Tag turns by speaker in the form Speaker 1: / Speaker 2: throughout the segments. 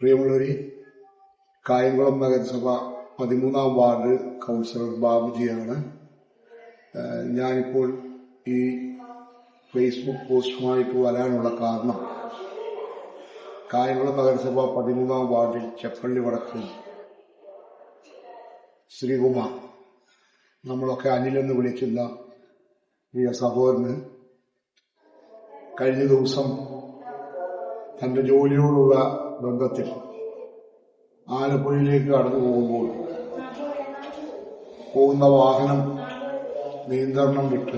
Speaker 1: പ്രിയമുള്ളവരെ, കായംകുളം നഗരസഭ 13-ാം ward councillor ബാബുജിയാണ്. ഞാനിപ്പോൾ ഈ ഫേസ്ബുക്ക് പോസ്റ്റുമായിട്ട് വരാനുള്ള കാരണം, കായംകുളം നഗരസഭ 13-ാം വാർഡിൽ ചെപ്പള്ളി വടക്ക് ശ്രീകുമാർ, നമ്മളൊക്കെ അനിലെന്ന് വിളിക്കുന്ന പ്രിയ സഹോദരന് കഴിഞ്ഞ ദിവസം തന്റെ ജോലിയോടുള്ള ബന്ധത്തിൽ ആലപ്പുഴയിലേക്ക് കടന്നു പോകുന്ന വാഹനം നിയന്ത്രണം വിട്ട്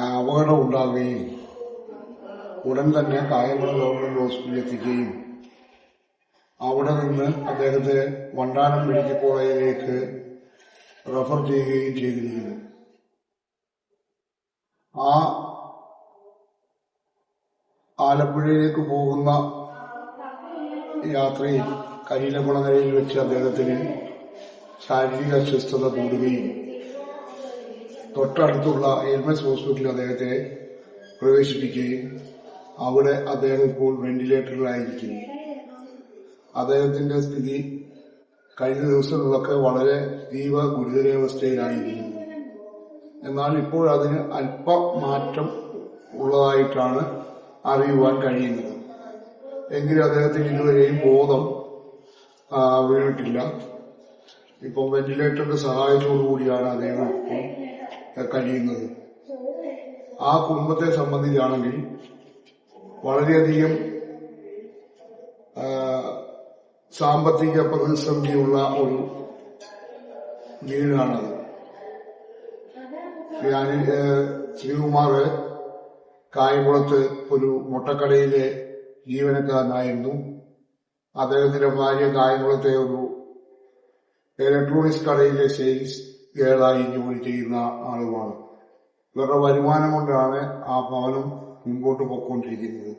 Speaker 1: അപകടം ഉണ്ടാകുകയും ഉടൻ തന്നെ കായംകുളം ഗവൺമെന്റ് ഹോസ്പിറ്റലിൽ എത്തിക്കുകയും അവിടെ നിന്ന് അദ്ദേഹത്തെ വണ്ടാനം മെഡിക്കൽ കോളേജിലേക്ക് റെഫർ ചെയ്യുകയും ചെയ്തിരിക്കുന്നു. ആ ആലപ്പുഴയിലേക്ക് പോകുന്ന യാത്രയിൽ കരിയിലകുളങ്ങരയിൽ വെച്ച് അദ്ദേഹത്തിന് ശാരീരിക അസ്വസ്ഥത കൂടുകയും തൊട്ടടുത്തുള്ള എൽമസ് ഹോസ്പിറ്റലിൽ അദ്ദേഹത്തെ പ്രവേശിപ്പിക്കുകയും അവിടെ അദ്ദേഹം ഇപ്പോൾ വെന്റിലേറ്ററിലായിരിക്കുന്നു. അദ്ദേഹത്തിന്റെ സ്ഥിതി കഴിഞ്ഞ ദിവസങ്ങളിലൊക്കെ വളരെ തീവ്ര ഗുരുതരാവസ്ഥയിലായിരുന്നു. എന്നാൽ ഇപ്പോൾ അതിന് അല്പം മാറ്റം ഉള്ളതായിട്ടാണ് അറിയുവാൻ കഴിയുന്നത്. എങ്കിലും അദ്ദേഹത്തിന് ഇതുവരെയും ബോധം വീണിട്ടില്ല. ഇപ്പം വെന്റിലേറ്ററിന്റെ സഹായത്തോടുകൂടിയാണ് അദ്ദേഹം ഇപ്പോൾ കഴിയുന്നത്. ആ കുടുംബത്തെ സംബന്ധിച്ചാണെങ്കിൽ വളരെയധികം സാമ്പത്തിക പ്രതിസന്ധിയുള്ള ഒരു വീടാണത്. ശ്രീകുമാർ കായംകുളത്ത് ഒരു മുട്ടക്കടയിലെ ജീവനക്കാരനായിരുന്നു. അദ്ദേഹത്തിന്റെ ഭാര്യ കായംകുളത്തെ ഒരു ഇലക്ട്രോണിക്സ് കടയിലെ സെയിൽസ് ഗേളായി ജോലി ചെയ്യുന്ന ആളുമാണ്. ഇവരുടെ വരുമാനം കൊണ്ടാണ് ആ ഭവനം മുമ്പോട്ട് പോയിക്കൊണ്ടിരിക്കുന്നത്.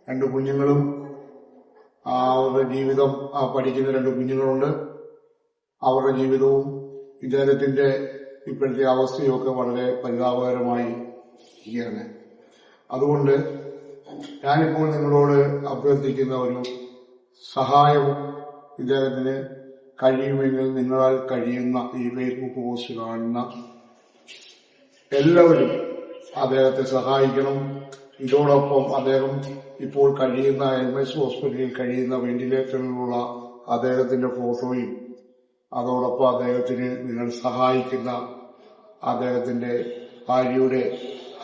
Speaker 1: 2 കുഞ്ഞുങ്ങളും അവരുടെ ജീവിതം, പഠിക്കുന്ന 2 കുഞ്ഞുങ്ങളുണ്ട്. അവരുടെ ജീവിതവും ഇദ്ദേഹത്തിന്റെ ഇപ്പോഴത്തെ അവസ്ഥയൊക്കെ വളരെ പരിതാപകരമായി ഇരിക്കുകയാണ്. അതുകൊണ്ട് ഞാനിപ്പോൾ നിങ്ങളോട് അഭ്യർത്ഥിക്കുന്ന ഒരു സഹായവും, ഇദ്ദേഹത്തിന് കഴിയുമെങ്കിൽ നിങ്ങളാൽ കഴിയുന്ന ഈ ഫേസ്ബുക്ക് പോസ്റ്റ് കാണുന്ന എല്ലാവരും അദ്ദേഹത്തെ സഹായിക്കണം. ഇതോടൊപ്പം അദ്ദേഹം ഇപ്പോൾ കഴിയുന്ന എൽമസ് ഹോസ്പിറ്റലിൽ കഴിയുന്ന വെന്റിലേറ്ററിലുള്ള അദ്ദേഹത്തിന്റെ ഫോട്ടോയും, അതോടൊപ്പം അദ്ദേഹത്തിന് നിങ്ങൾ സഹായിക്കുന്ന അദ്ദേഹത്തിന്റെ ഭാര്യയുടെ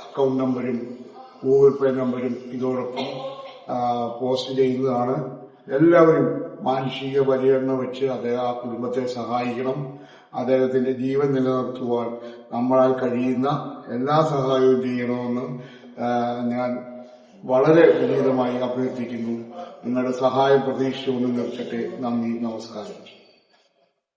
Speaker 1: അക്കൗണ്ട് നമ്പരും ഗൂഗിൾ പേ നമ്പരും ഇതോടൊപ്പം പോസ്റ്റ് ചെയ്യുന്നതാണ്. എല്ലാവരും മാനുഷിക പരിഗണന വെച്ച് അദ്ദേഹം ആ കുടുംബത്തെ സഹായിക്കണം. അദ്ദേഹത്തിന്റെ ജീവൻ നിലനിർത്തുവാൻ നമ്മളാൽ കഴിയുന്ന എല്ലാ സഹായവും ചെയ്യണമെന്ന് ഞാൻ വളരെ വിനീതമായി അഭ്യർത്ഥിക്കുന്നു. നിങ്ങളുടെ സഹായം പ്രതീക്ഷിച്ചുകൊണ്ട് നിർത്തട്ടെ. നന്ദി, നമസ്കാരം.